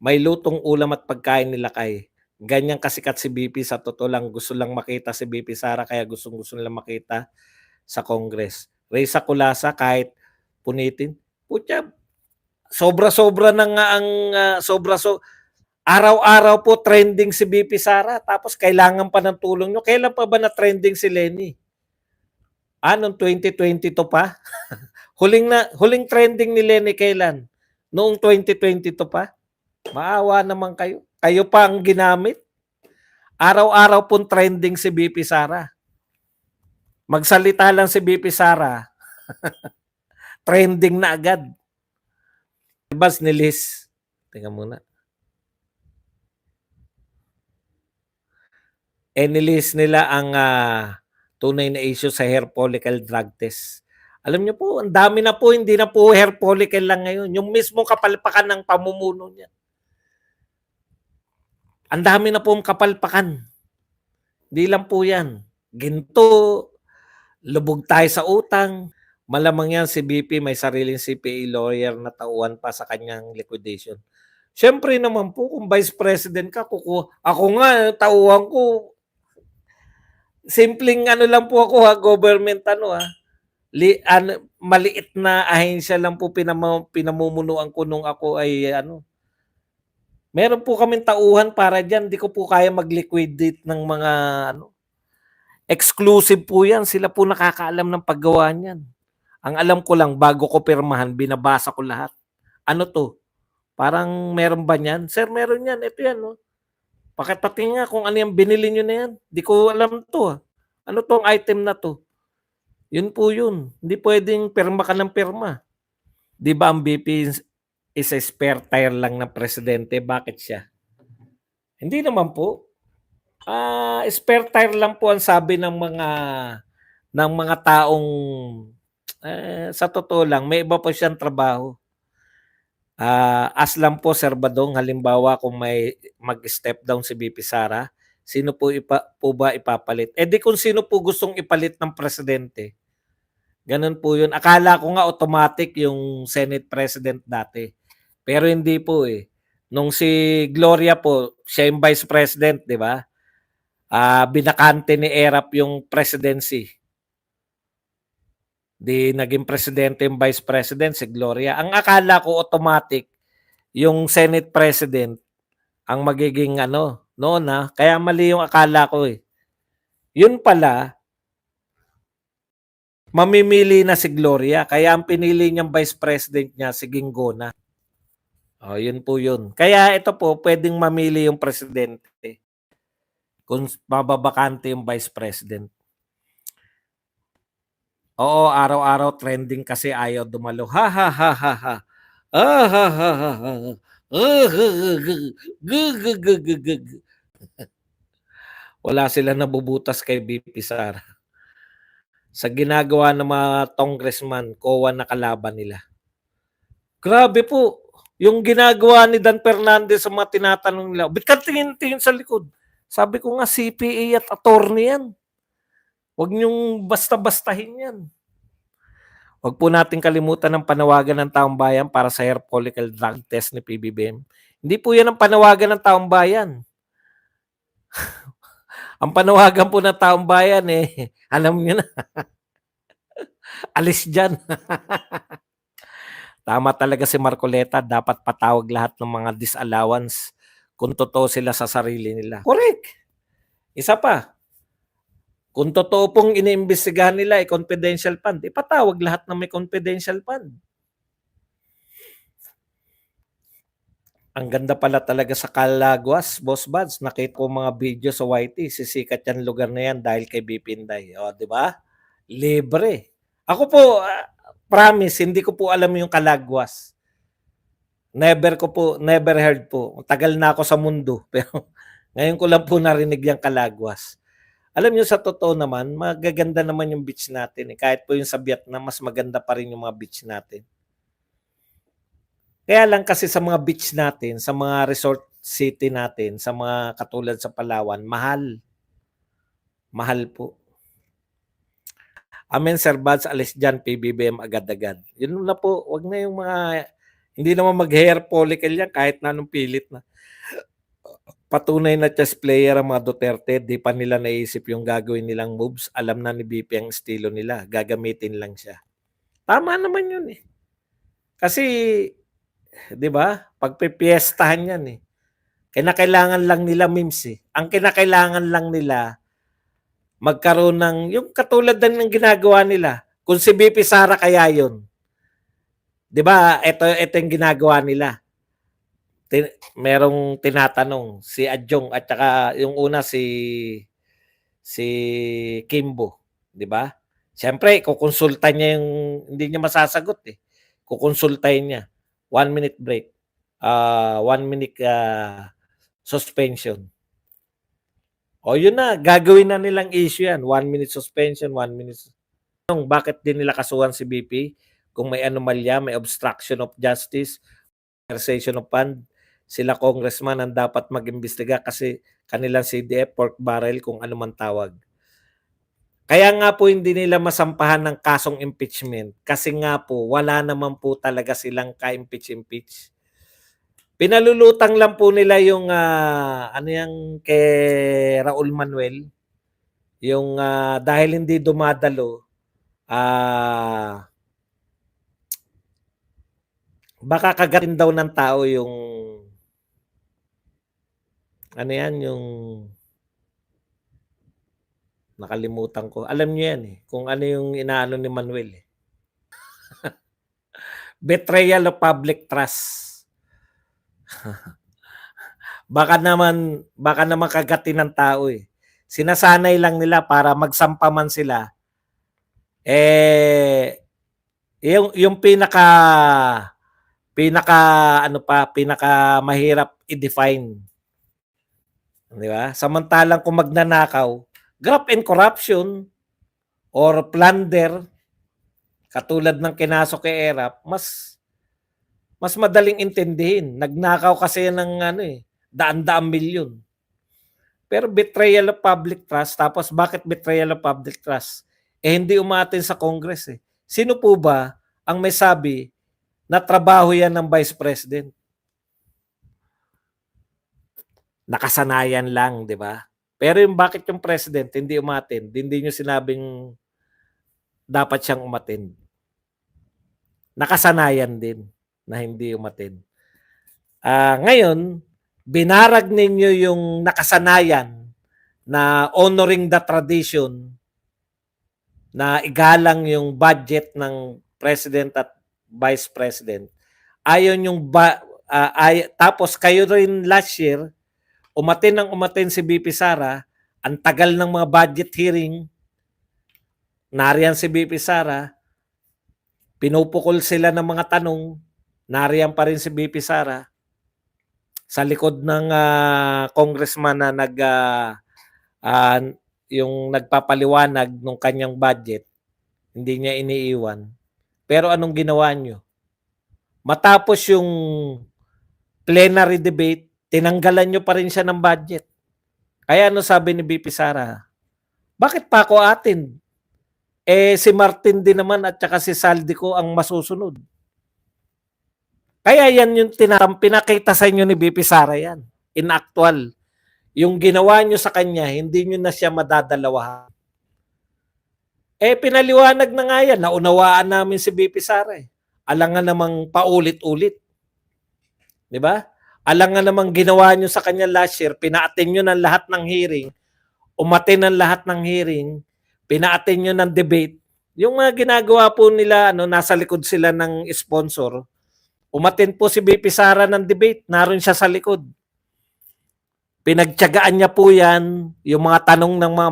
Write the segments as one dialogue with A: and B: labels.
A: May lutong ulam at pagkain nila kay. Ganyan kasikat si BP sa totoo lang gusto lang makita si BP Sara kaya gustong-gusto nilang makita sa Congress. Reza Culasa kahit punitin, putya sobra-sobra na nga ang, araw-araw po trending si BP Sara tapos kailangan pa ng tulong niyo. Kailan pa ba na-trending si Lenny? Noong 2022 pa? Huling trending ni Lenny kailan? Noong 2022 pa? Maawa naman kayo. Kayo pa ang ginamit. Araw-araw pong trending si BP Sara. Magsalita lang si BP Sara, trending na agad. Bas ni Liz. Tingnan muna. Nilis nila ang tunay na issue sa hair follicle drug test. Alam niyo po, ang dami na po, hindi na po hair follicle lang ngayon. Yung mismo kapalpakan ng pamumuno niya. Ang dami na po ang kapalpakan. Hindi lang po yan. Ginto, lubog tayo sa utang. Malamang yan si BP may sariling CPA lawyer na tauhan pa sa kanyang liquidation. Siyempre naman po, kung vice president ka, ako nga, tauhan ko, simpleng ano lang po ako government maliit na ahensya lang po pinamumunuan ko nung ako ay meron po kaming tauhan para diyan, di ko po kaya mag-liquidate ng mga exclusive po yan, sila po nakakaalam ng paggawa niyan. Ang alam ko lang, bago ko pirmahan, binabasa ko lahat. Ano to? Parang meron ba niyan? Sir, meron yan. Ito yan, no? Pakipati nga kung ano yung binili nyo na yan. Di ko alam to. Ano tong item na to? Yun po yun. Hindi pwedeng pirma ka ng pirma. Di ba ang BP is a spare tire lang ng presidente? Bakit siya? Hindi naman po. Spare tire lang po ang sabi ng mga taong sa totoo lang, may iba po siyang trabaho. As lang po, Sir Badong, halimbawa kung may mag-step down si BP Sara, sino po ba ipapalit? Di kung sino po gustong ipalit ng presidente. Ganun po yun. Akala ko nga automatic yung Senate President dati. Pero hindi po eh. Nung si Gloria po, siya yung Vice President, di ba? Binakante ni Erap yung presidency. Di naging presidente yung Vice President, si Gloria. Ang akala ko automatic, yung Senate President, ang magiging noon kaya mali yung akala ko eh. Yun pala, mamimili na si Gloria, kaya ang pinili niyang Vice President niya, si Ginggona. Yun po yun. Kaya ito po, pwedeng mamili yung presidente kung mababakante yung Vice President. Oo, araw-araw trending kasi ayaw dumalo. Ha ha ha ha ha. Ha ha ha ha ha. Wala sila nabubutas kay BP Sara. Sa ginagawa ng mga congressman, COA na kalaban nila. Grabe po. Yung ginagawa ni Dan Fernandez sa mga tinatanong nila, ba't ka tingin-tingin sa likod? Sabi ko nga, CPA at attorney yan. Huwag niyong basta-bastahin yan. Huwag po natin kalimutan ang panawagan ng taong bayan para sa hair follicle drug test ni PBBM. Hindi po yan ang panawagan ng taong bayan. Ang panawagan po ng taong bayan alam niyo na, alis dyan. Tama talaga si Marcoleta, dapat patawag lahat ng mga disallowance kung totoo sila sa sarili nila. Correct. Isa pa, kung totoo pong iniimbestigahan nila confidential fund, ipatawag lahat ng may confidential fund. Ang ganda pala talaga sa Calaguas, Boss Buds. Nakita ko mga video sa YT, sisikat yan lugar na yan dahil kay BP Inday. Di ba? Libre. Ako po, promise, hindi ko po alam yung Calaguas. Never heard po. Tagal na ako sa mundo, pero ngayon ko lang po narinig yung Calaguas. Alam niyo, sa totoo naman, magaganda naman yung beach natin. Kahit po yung sa Vietnam, mas maganda pa rin yung mga beach natin. Kaya lang kasi sa mga beach natin, sa mga resort city natin, sa mga katulad sa Palawan, mahal. Mahal po. Amen, Sir Bads, alis dyan, PBBM agad-agad. Yun na po, wag na yung mga Hindi naman mag-hair follicle yan kahit na anong pilit na. Patunay na chess player ang mga Duterte, di pa nila naisip yung gagawin nilang moves. Alam na ni BP ang estilo nila, gagamitin lang siya. Tama naman yun eh. Kasi, di ba, pagpipiestahan yan eh. Kinakailangan lang nila memes eh. Ang kinakailangan lang nila, magkaroon ng, yung katulad din ng ginagawa nila. Kung si BP Sara kaya yun. Di ba, ito yung ginagawa nila. Merong tinatanong si Adjong at saka yung una si Kimbo, 'di ba? Siyempre kukonsulta niya yung hindi niya masasagot eh. Kukonsultahin niya. 1 minute break. 1 minute suspension. O yun na, gagawin na nilang issue yan. 1 minute suspension, 1 minute. Bakit din nila kasuhan si BP? Kung may anomalya, may obstruction of justice, conversation of fund, sila congressman ang dapat mag-imbestiga kasi kanilang CDF, pork barrel, kung ano man tawag. Kaya nga po hindi nila masampahan ng kasong impeachment kasi nga po wala naman po talaga silang ka-impeach. Pinalulutang lang po nila yung ano yung kay Raul Manuel, yung dahil hindi dumadalo, baka kagatin daw ng tao yung ano yan, yung nakalimutan ko. Alam niyo yan eh, kung ano yung inaano ni Manuel eh. Betrayal of public trust. baka naman kagatin ng tao eh. Sinasanay lang nila para magsampa man sila. Yung pinaka mahirap i-define. Di ba? Samantalang kung magnanakaw, graft and corruption or plunder, katulad ng kinaso kay Erap, mas madaling intindihin. Nagnakaw kasi ng daan-daang milyon. Pero betrayal of public trust, tapos bakit betrayal of public trust? Hindi umatin sa Congress eh. Sino po ba ang may sabi na trabaho yan ng Vice President? Nakasanayan lang, di ba? Pero yung bakit yung President hindi umatin, hindi nyo sinabing dapat siyang umatin. Nakasanayan din na hindi umatin. Ngayon, binarag ninyo yung nakasanayan na honoring the tradition na igalang yung budget ng President at Vice President. Ayon yung tapos kayo rin last year, umatin si BP Sara, ang tagal ng mga budget hearing, nariyan si BP Sara, pinupukol sila ng mga tanong, nariyan pa rin si BP Sara, sa likod ng congressman na yung nagpapaliwanag ng kanyang budget, hindi niya iniiwan. Pero anong ginawa nyo? Matapos yung plenary debate, tinanggalan nyo pa rin siya ng budget. Kaya ano sabi ni BP Sara? Bakit pa ako atin? Si Martin din naman at saka si Saldico ang masusunod. Kaya yan yung pinakita sa inyo ni BP Sara yan. In actual, yung ginawa nyo sa kanya, hindi nyo na siya madadalawahan. Pinaliwanag na nga yan. Naunawaan namin si BP Sara eh. Alangan namang paulit-ulit. Di ba? Alangan namang ginawa nyo sa kanya last year, pinaatin nyo ng lahat ng hearing, umatin ng lahat ng hearing, pinaatin nyo ng debate. Yung mga ginagawa po nila, nasa likod sila ng sponsor, umatin po si BP Sara ng debate, naroon siya sa likod. Pinagtiyagaan niya po yan, yung mga tanong ng mga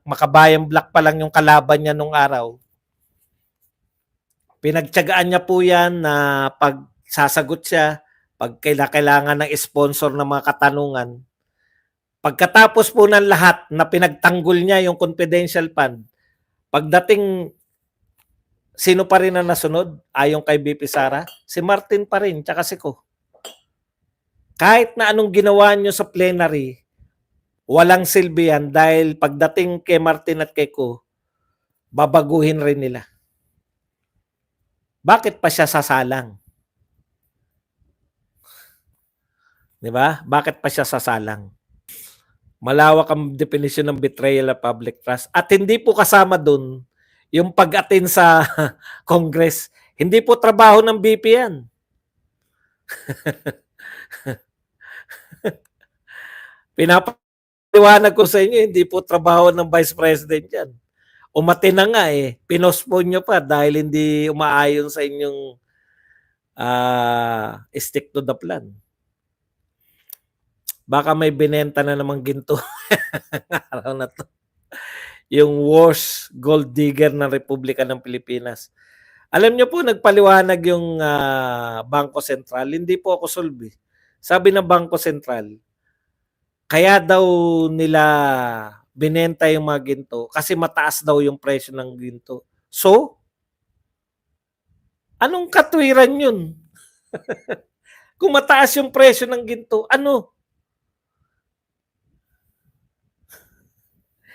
A: Makabayan Black pa lang yung kalaban niya nung araw. Pinagtiyagaan niya po yan na pag sasagot siya, pag kailangan ng sponsor ng mga katanungan. Pagkatapos po ng lahat na pinagtanggol niya yung confidential fund, pagdating, sino pa rin ang nasunod? Ayon kay BP Sara? Si Martin pa rin, tsaka si Ko. Kahit na anong ginawa nyo sa plenary, walang silbi yan dahil pagdating kay Martin at kay Ko, babaguhin rin nila. Bakit pa siya sasalang? 'Di ba? Bakit pa siya sasalang? Malawak ang definisyon ng betrayal of public trust at hindi po kasama dun yung pag-attend sa Congress. Hindi po trabaho ng BP yan. Pinapaliwanag ko sa inyo, hindi po trabaho ng Vice President yan. Umati na nga eh. Pinospone nyo pa dahil hindi umaayon sa inyong stick to the plan. Baka may binenta na namang ginto araw na to. Yung worst gold digger ng Republika ng Pilipinas. Alam niyo po, nagpaliwanag yung Bangko Sentral. Hindi po ako sulbi. Sabi ng Bangko Sentral, kaya daw nila binenta yung mga ginto kasi mataas daw yung presyo ng ginto. So, anong katwiran yun? Kung mataas yung presyo ng ginto, ano?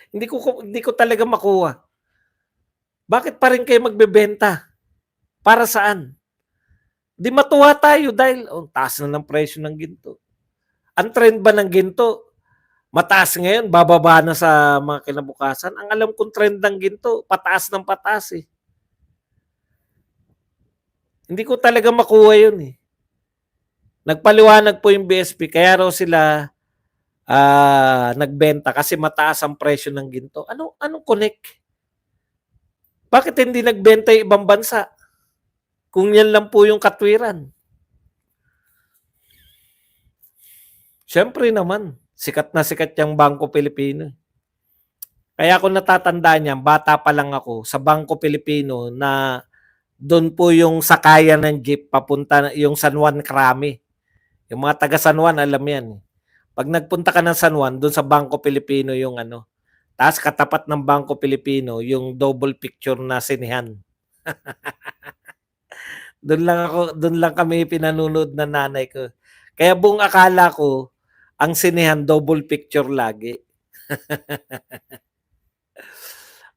A: Hindi ko talaga makuha. Bakit pa rin kayo magbebenta? Para saan? Di matuwa tayo dahil taas na ng presyo ng ginto. Ang trend ba ng ginto? Mataas ngayon, bababa na sa mga kinabukasan. Ang alam kong trend ng ginto, pataas ng pataas eh. Hindi ko talaga makuha yun eh. Nagpaliwanag po yung BSP, kaya raw sila nagbenta kasi mataas ang presyo ng ginto. Anong connect? Bakit hindi nagbenta yung ibang bansa? Kung yan lang po yung katwiran. Siyempre naman, sikat na sikat yung Bangko Pilipino. Kaya ako natatandaan niyan, bata pa lang ako, sa Bangko Pilipino na doon po yung sakayan ng jeep papunta yung San Juan Krami. Yung mga taga San Juan, alam yan. Pag nagpunta ka ng San Juan, doon sa Bangko Pilipino yung ano. Tapos katapat ng Bangko Pilipino, yung double picture na sinihan. Doon lang kami pinanonood ng nanay ko. Kaya buong akala ko, ang sinihan double picture lagi.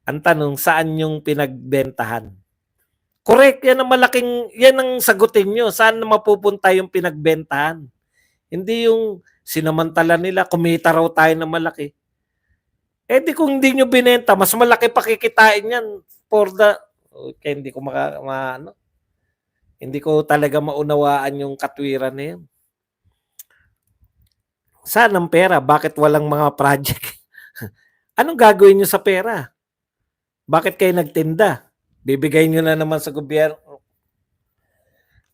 A: Ang tanong, saan yung pinagbentahan? Correct, yan ang sagutin nyo. Saan na mapupunta yung pinagbentahan? Hindi yung sinamantala nila, kumita raw tayo ng malaki. Eh di kung hindi nyo binenta, mas malaki pa kikitain yan for the, okay, hindi ko talaga maunawaan yung katwiran na yun. Saan ang pera? Bakit walang mga project? Anong gagawin nyo sa pera? Bakit kayo nagtinda? Bibigay nyo na naman sa gobyerno.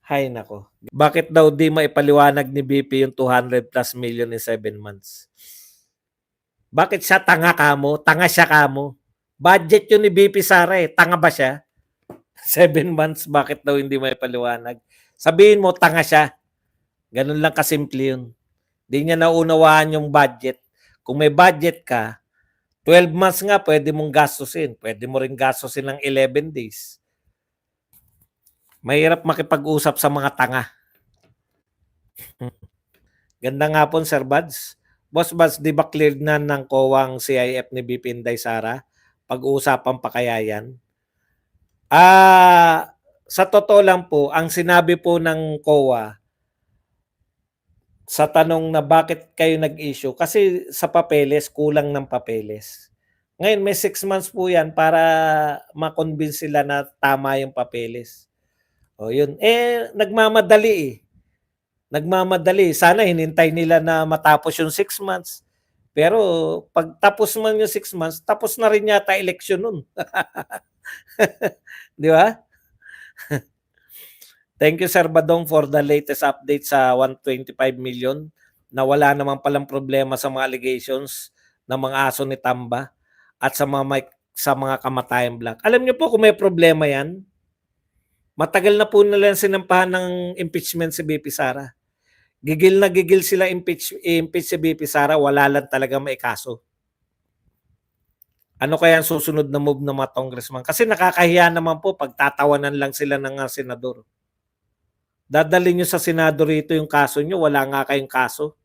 A: Hay nako. Bakit daw di maipaliwanag ni BP yung 200 plus million in 7 months? Bakit siya tanga kamo? Tanga siya kamo. Budget yun ni BP Sara eh. Tanga ba siya? 7 months, bakit daw hindi maipaliwanag? Sabihin mo, tanga siya. Ganun lang kasimple yun. Di niya naunawaan yung budget. Kung may budget ka, 12 months nga pwede mong gastusin. Pwede mo rin gastusin ng 11 days. Mahirap makipag-usap sa mga tanga. Ganda nga po, Sir Buds. Boss Buds, di ba cleared na ng COA ang CIF ni BP Inday Sara? Pag-uusapan pa kaya yan? Sa totoo lang po, ang sinabi po ng COA, sa tanong na bakit kayo nag-issue, kasi sa papeles, kulang ng papeles. Ngayon, may 6 months po yan para makonvince sila na tama yung papeles. O yun. Nagmamadali eh. Nagmamadali. Sana hinintay nila na matapos yung 6 months. Pero pag tapos man yung 6 months, tapos na rin yata eleksyon nun. Di ba? Thank you, Sir Badong, for the latest update sa 125 million na wala naman palang problema sa mga allegations ng mga aso ni Tamba at sa mga kamatayan black. Alam niyo po kung may problema yan, matagal na po nila sinampahan ng impeachment si BP Sara. Gigil na gigil sila impeach si BP Sara, wala lang talaga may kaso. Ano kaya ang susunod na move ng mga congressman? Kasi nakakahiya naman po pagtatawanan lang sila ng senador. Dadalhin nyo sa Senado rito yung kaso nyo, wala nga kayong kaso.